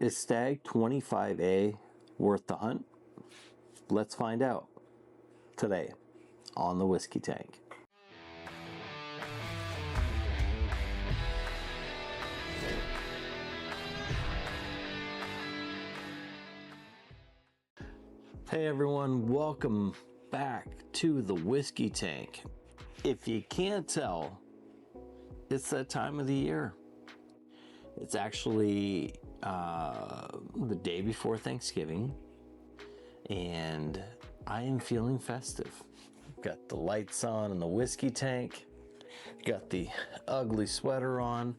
Is Stagg 25A worth the hunt? Let's find out today on the Whiskey Tank. Hey everyone, welcome back to the Whiskey Tank. If you can't tell, it's that time of the year. It's actually the day before Thanksgiving, and I am feeling festive. Got the lights on in the Whiskey Tank, got the ugly sweater on.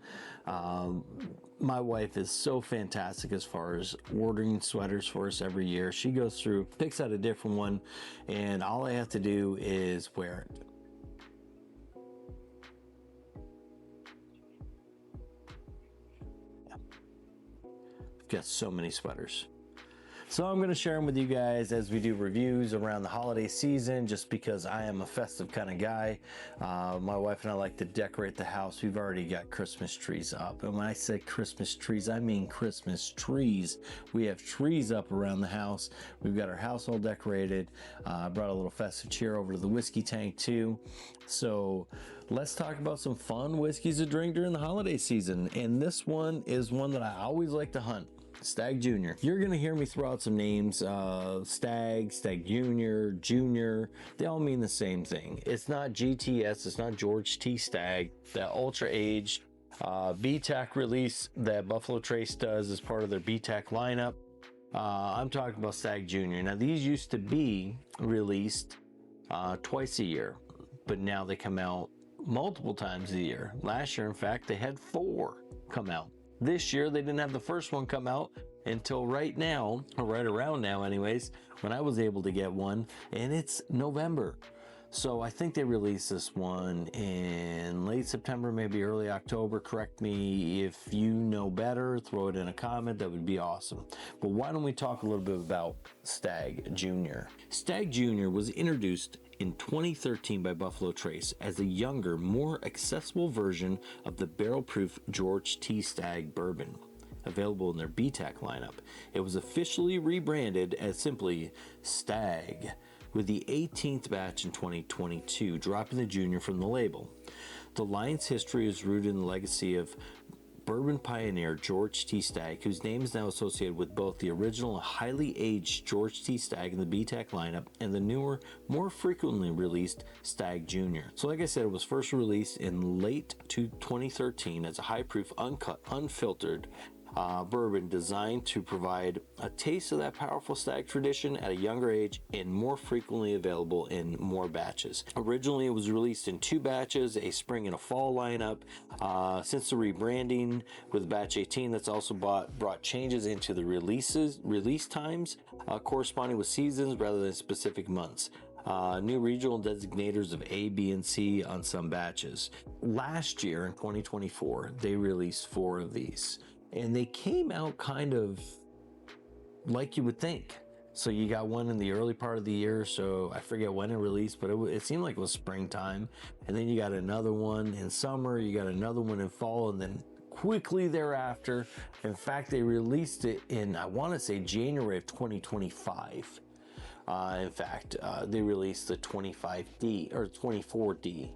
My wife is so fantastic as far as ordering sweaters for us every year. She goes through, picks out a different one, and all I have to do is wear it. Got so many sweaters. So I'm going to share them with you guys as we do reviews around the holiday season, just because I am a festive kind of guy. My wife and I like to decorate the house. We've already got Christmas trees up. And when I say Christmas trees, I mean Christmas trees. We have trees up around the house. We've got our house all decorated. I brought a little festive cheer over to the Whiskey Tank too. So let's talk about some fun whiskeys to drink during the holiday season. And this one is one that I always like to hunt. Stagg Jr. You're going to hear me throw out some names, Stagg, Stagg Jr., Junior. They all mean the same thing. It's not GTS, it's not George T. Stagg. That ultra aged BTAC release that Buffalo Trace does as part of their BTAC lineup. I'm talking about Stagg Jr. Now these used to be released twice a year, but now they come out multiple times a year. Last year, in fact, they had 4 come out. This year, they didn't have the first one come out until right now, or right around now anyways, when I was able to get one, and it's November. So I think they released this one in late September, maybe early October. Correct me if you know better, throw it in a comment, that would be awesome. But why don't we talk a little bit about Stagg Jr. Stagg Jr. was introduced in 2013 by Buffalo Trace as a younger, more accessible version of the barrel-proof George T. Stagg bourbon, available in their BTAC lineup. It was officially rebranded as simply Stagg, with the 18th batch in 2022 dropping the Junior from the label. The line's history is rooted in the legacy of bourbon pioneer George T. Stagg, whose name is now associated with both the original and highly aged George T. Stagg in the BTAC lineup and the newer, more frequently released Stagg Jr. So like I said, it was first released in late 2013 as a high-proof, uncut, unfiltered bourbon designed to provide a taste of that powerful Stagg tradition at a younger age and more frequently available in more batches. Originally, it was released in 2 batches, a spring and a fall lineup. Since the rebranding with batch 18, that's also brought changes into the release times, corresponding with seasons rather than specific months. New regional designators of A, B, and C on some batches. Last year, in 2024, they released 4 of these. And they came out kind of like you would think. So you got one in the early part of the year, so I forget when it released, but it seemed like it was springtime. And then you got another one in summer, you got another one in fall, and then quickly thereafter, in fact, they released it in, I want to say, January of 2025. In fact, they released the 25D or 24D.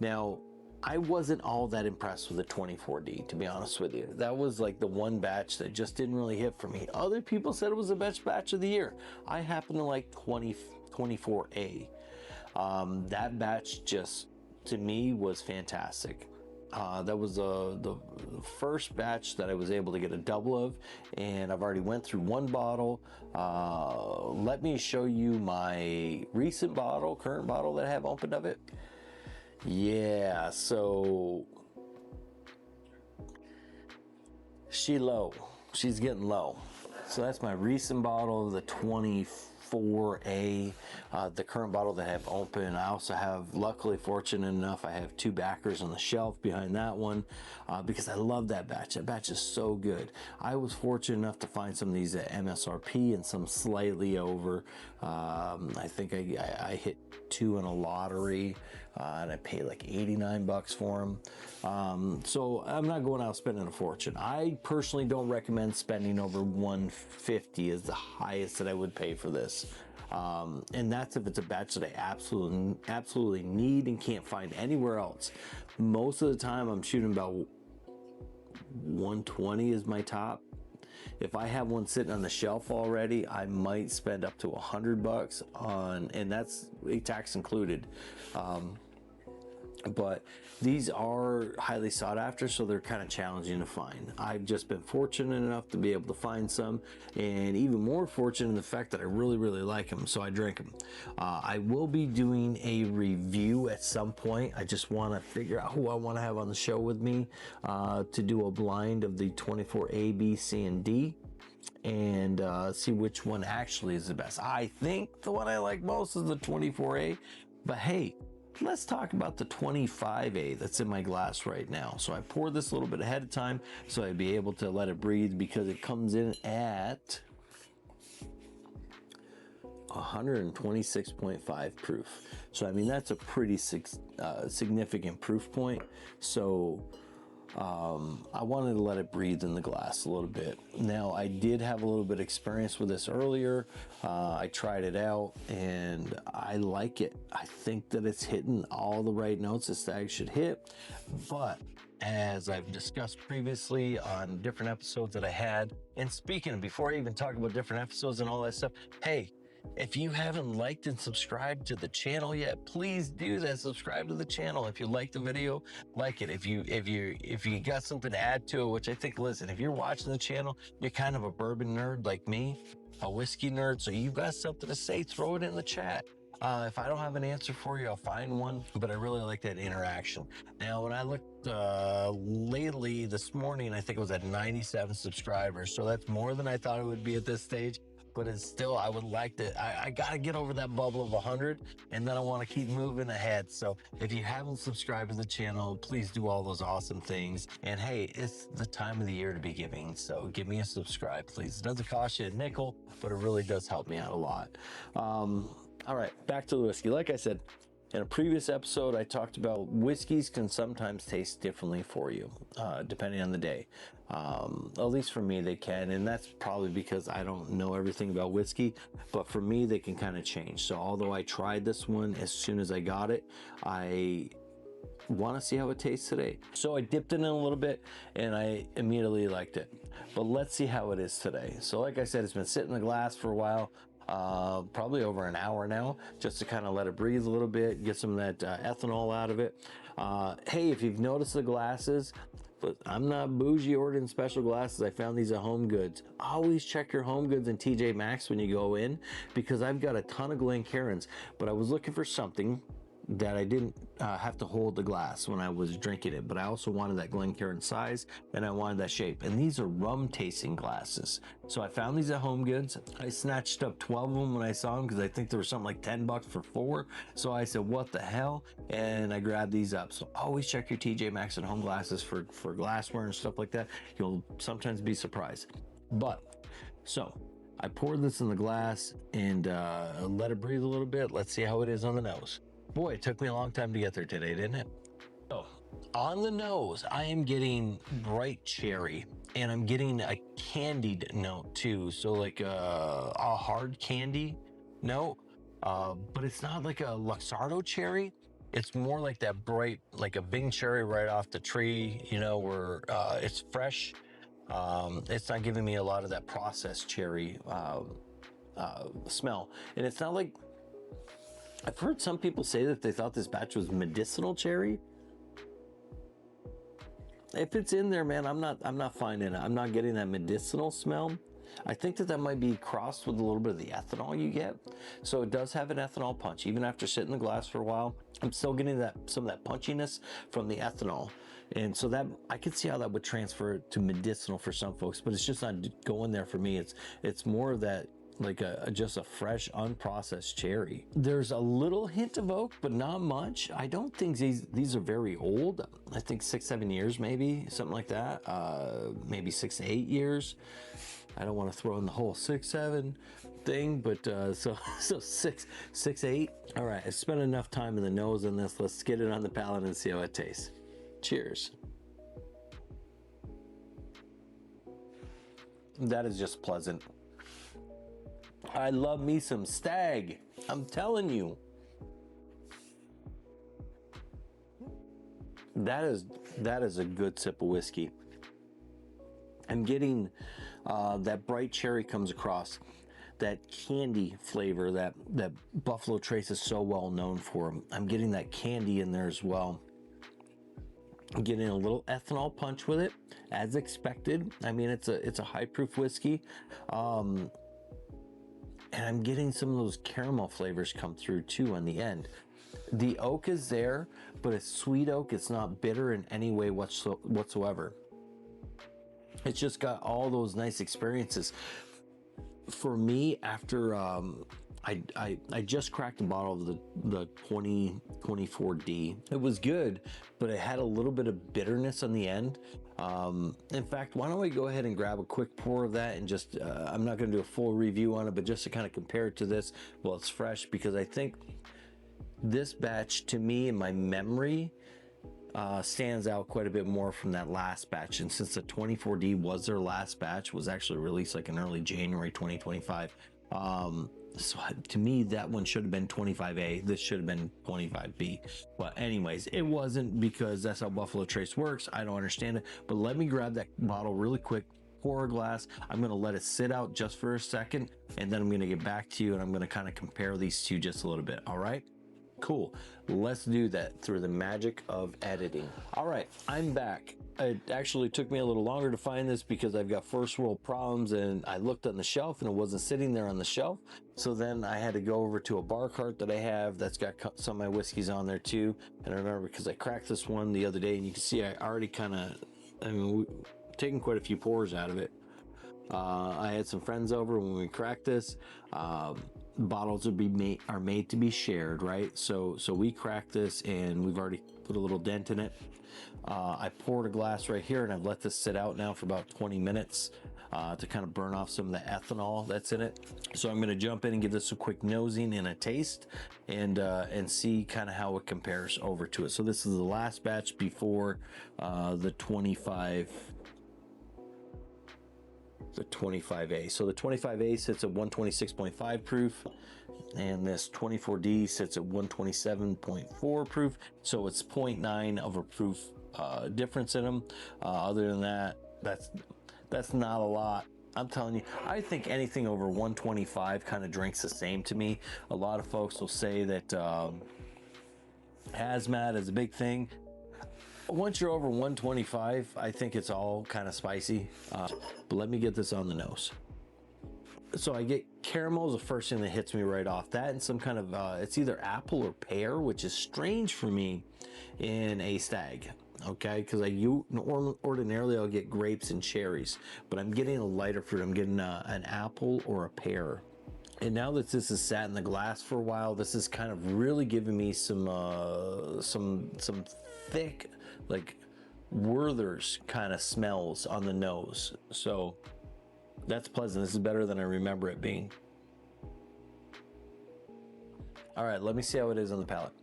Now, I wasn't all that impressed with the 24D, to be honest with you. That was like the one batch that just didn't really hit for me. Other people said it was the best batch of the year. I happen to like 24A. That batch just, to me, was fantastic. That was the first batch that I was able to get a double of, and I've already went through 1 bottle. Let me show you my recent bottle, current bottle that I have opened of it. Yeah, so she's getting low. So that's my recent bottle of the 24 24A, the current bottle that I have open. I also have, luckily fortunate enough, I have 2 backers on the shelf behind that one because I love that batch. That batch is so good. I was fortunate enough to find some of these at MSRP and some slightly over. I think I hit 2 in a lottery and I paid like 89 bucks for them. So I'm not going out spending a fortune. I personally don't recommend spending over 150 is the highest that I would pay for this. And that's if it's a batch that I absolutely need and can't find anywhere else. Most of the time I'm shooting about 120 is my top. If I have one sitting on the shelf already, I might spend up to 100 bucks on, and that's tax included. But these are highly sought after, so they're kind of challenging to find. I've just been fortunate enough to be able to find some, and even more fortunate in the fact that I really like them, so I drink them. I will be doing a review at some point. I just want to figure out who I want to have on the show with me to do a blind of the 24A, B, C, and D, and see which one actually is the best. I think the one I like most is the 24A, but hey, let's talk about the 25A that's in my glass right now. So I poured this a little bit ahead of time so I'd be able to let it breathe because it comes in at 126.5 proof. So I mean, that's a pretty significant proof point. So I wanted to let it breathe in the glass a little bit. Now, I did have a little bit of experience with this earlier. I tried it out and I like it. I think that it's hitting all the right notes that Stagg should hit. But as I've discussed previously on different episodes that I had, and speaking, before I even talk about different episodes and all that stuff, hey, if you haven't liked and subscribed to the channel yet, please do that. Subscribe to the channel. If you like the video, like it. If you got something to add to it, which I think, listen, if you're watching the channel, you're kind of a bourbon nerd like me, a whiskey nerd, so you've got something to say, throw it in the chat. If I don't have an answer for you, I'll find one, but I really like that interaction. Now, when I looked lately this morning, I think it was at 97 subscribers, so that's more than I thought it would be at this stage. But it's still, I would like to, I got to get over that bubble of 100, and then I want to keep moving ahead. So if you haven't subscribed to the channel, please do all those awesome things. And hey, it's the time of the year to be giving, so give me a subscribe, please. It doesn't cost you a nickel, but it really does help me out a lot. All right, back to the whiskey. Like I said, in a previous episode, I talked about whiskeys can sometimes taste differently for you, depending on the day. At least for me, they can, and that's probably because I don't know everything about whiskey, but for me, they can kind of change. So although I tried this one as soon as I got it, I want to see how it tastes today. So I dipped it in a little bit, and I immediately liked it. But let's see how it is today. So like I said, it's been sitting in the glass for a while. Probably over an hour now, just to kind of let it breathe a little bit, get some of that ethanol out of it. Hey, if you've noticed the glasses, but I'm not bougie ordering special glasses. I found these at Home Goods. Always check your Home Goods and TJ Maxx when you go in, because I've got a ton of Glencairns, but I was looking for something that I didn't have to hold the glass when I was drinking it, but I also wanted that Glencairn size and I wanted that shape. And these are rum tasting glasses. So I found these at Home Goods. I snatched up 12 of them when I saw them because I think there was something like 10 bucks for 4. So I said, what the hell? And I grabbed these up. So always check your TJ Maxx and Home glasses for glassware and stuff like that. You'll sometimes be surprised. But so I poured this in the glass and let it breathe a little bit. Let's see how it is on the nose. Boy, it took me a long time to get there today, didn't it? So, on the nose, I am getting bright cherry, and I'm getting a candied note too. So like a hard candy note, but it's not like a Luxardo cherry. It's more like that bright, like a Bing cherry right off the tree, you know, where it's fresh. It's not giving me a lot of that processed cherry smell. And it's not like, I've heard some people say that they thought this batch was medicinal cherry. If it's in there, man, I'm not finding it. I'm not getting that medicinal smell. I think that might be crossed with a little bit of the ethanol you get. So it does have an ethanol punch. Even after sitting in the glass for a while, I'm still getting some of that punchiness from the ethanol. And so that, I could see how that would transfer to medicinal for some folks, but it's just not going there for me. It's more of that like just a fresh unprocessed cherry. There's a little hint of oak, but not much. I don't think these are very old. I think 6-7 years, maybe something like that. Maybe 6 to 8 years. I don't want to throw in the whole 6-7 thing, but so 6-8. All right, I spent enough time in the nose on this. Let's get it on the palate and see how it tastes. Cheers. That is just pleasant. I love me some Stagg. I'm telling you. That is a good sip of whiskey. I'm getting that bright cherry comes across, that candy flavor that Buffalo Trace is so well known for. I'm getting that candy in there as well. I'm getting a little ethanol punch with it, as expected. I mean, it's a high proof whiskey. And I'm getting some of those caramel flavors come through too on the end. The oak is there, but it's sweet oak. It's not bitter in any way whatsoever. It's just got all those nice experiences. For me, after I just cracked a bottle of the 2024D. It was good, but it had a little bit of bitterness on the end. In fact, why don't we go ahead and grab a quick pour of that and just, I'm not going to do a full review on it, but just to kind of compare it to this while it's fresh, because I think this batch, to me, in my memory, stands out quite a bit more from that last batch. And since the 24D was their last batch, was actually released like in early January 2025. So to me, that one should have been 25A. This should have been 25B. But anyways, it wasn't, because that's how Buffalo Trace works. I don't understand it. But let me grab that bottle really quick, pour a glass. I'm going to let it sit out just for a second, and then I'm going to get back to you, and I'm going to kind of compare these two just a little bit. All right? Cool. Let's do that through the magic of editing. All right, I'm back. It actually took me a little longer to find this because I've got first world problems, and I looked on the shelf and it wasn't sitting there on the shelf. So then I had to go over to a bar cart that I have that's got some of my whiskeys on there too. And I remember because I cracked this one the other day, and you can see I already kind of, taking quite a few pours out of it. I had some friends over when we cracked this. Bottles are made to be shared, right? So we cracked this, and we've already put a little dent in it. I poured a glass right here, and I've let this sit out now for about 20 minutes to kind of burn off some of the ethanol that's in it. So I'm going to jump in and give this a quick nosing and a taste, and see kind of how it compares over to it. So this is the last batch before the 25A. So the 25A sits at 126.5 proof, and this 24D sits at 127.4 proof. So it's 0.9 of a proof difference in them. Other than that, that's not a lot. I'm telling you, I think anything over 125 kind of drinks the same to me. A lot of folks will say that hazmat is a big thing. Once you're over 125, I think it's all kind of spicy. But let me get this on the nose. So I get caramel is the first thing that hits me right off. That and some kind of, it's either apple or pear, which is strange for me in a Stagg. Okay, because ordinarily I'll get grapes and cherries, but I'm getting a lighter fruit. I'm getting an apple or a pear. And now that this has sat in the glass for a while, this is kind of really giving me some thick, like Werther's kind of smells on the nose. So that's pleasant. This is better than I remember it being. All right, let me see how it is on the palate.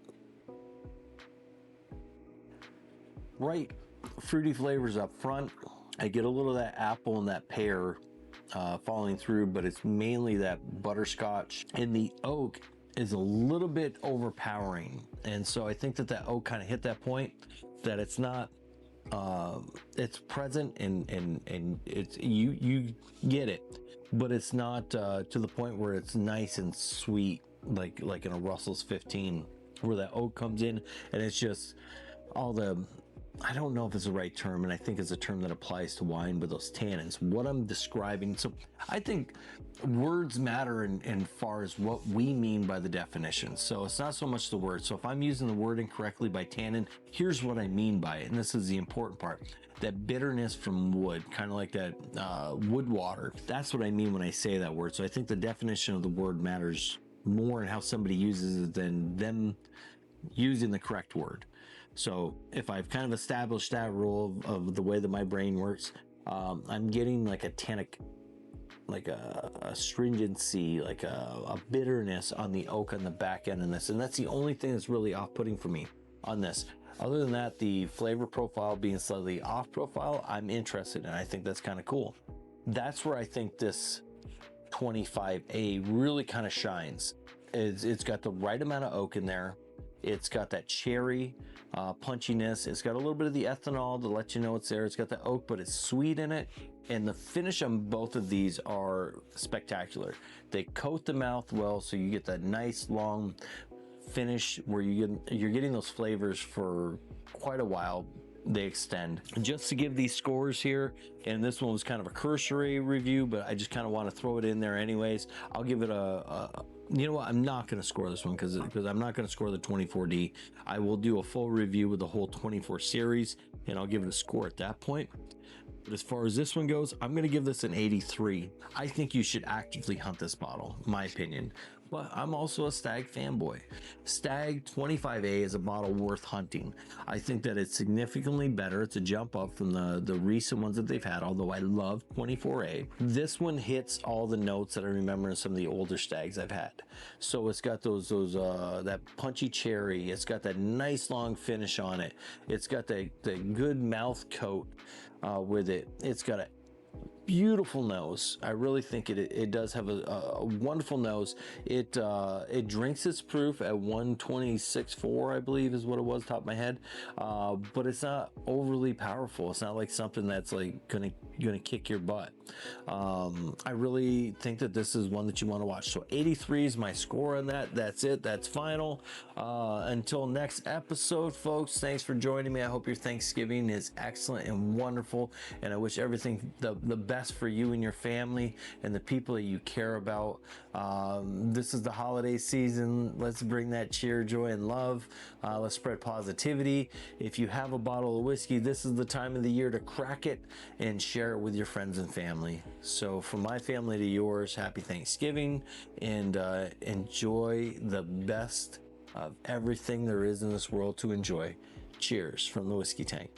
Right, fruity flavors up front. I get a little of that apple and that pear falling through, but it's mainly that butterscotch, and the oak is a little bit overpowering. And so I think that oak kind of hit that point that it's not, it's present and it's, you get it, but it's not to the point where it's nice and sweet, like in a Russell's 15, where that oak comes in and it's just all the I don't know if it's the right term, and I think it's a term that applies to wine, but those tannins, what I'm describing. So I think words matter in far as what we mean by the definition. So it's not so much the word. So if I'm using the word incorrectly by tannin, here's what I mean by it. And this is the important part. That bitterness from wood, kind of like that wood water. That's what I mean when I say that word. So I think the definition of the word matters more in how somebody uses it than them using the correct word. So if I've kind of established that rule of the way that my brain works, I'm getting like a tannic, like a stringency, like a bitterness on the oak on the back end in this. And that's the only thing that's really off-putting for me on this. Other than that, the flavor profile being slightly off profile, I'm interested in. I think that's kind of cool. That's where I think this 25A really kind of shines. It's got the right amount of oak in there. It's got that cherry punchiness. It's got a little bit of the ethanol to let you know it's there. It's got the oak, but it's sweet in it. And the finish on both of these are spectacular. They coat the mouth well, so you get that nice long finish where you're getting those flavors for quite a while. They extend. Just to give these scores here, and this one was kind of a cursory review, but I just kind of want to throw it in there anyways. I'll give it you know what, I'm not going to score this one because I'm not going to score the 24D. I will do a full review with the whole 24 series, and I'll give it a score at that point. But as far as this one goes, I'm going to give this an 83. I think you should actively hunt this bottle, my opinion. But I'm also a Stagg fanboy. Stagg 25A is a bottle worth hunting. I think that it's significantly better. It's a jump up from the recent ones that they've had, although I love 24A. This one hits all the notes that I remember in some of the older Staggs I've had. So it's got those that punchy cherry. It's got that nice long finish on it. It's got the good mouth coat with it. It's got a beautiful nose. I really think it does have a wonderful nose. It drinks its proof at 126.4, I believe is what it was, top of my head. But it's not overly powerful. It's not like something that's like gonna kick your butt. I really think that this is one that you want to watch. So 83 is my score on that. That's it. That's final. Until next episode, folks, thanks for joining me. I hope your Thanksgiving is excellent and wonderful, and I wish everything the best for you and your family and the people that you care about. This is the holiday season. Let's bring that cheer, joy, and love. Let's spread positivity. If you have a bottle of whiskey, this is the time of the year to crack it and share it with your friends and family. So from my family to yours, happy Thanksgiving, and enjoy the best of everything there is in this world to enjoy. Cheers from the Whiskey Tank.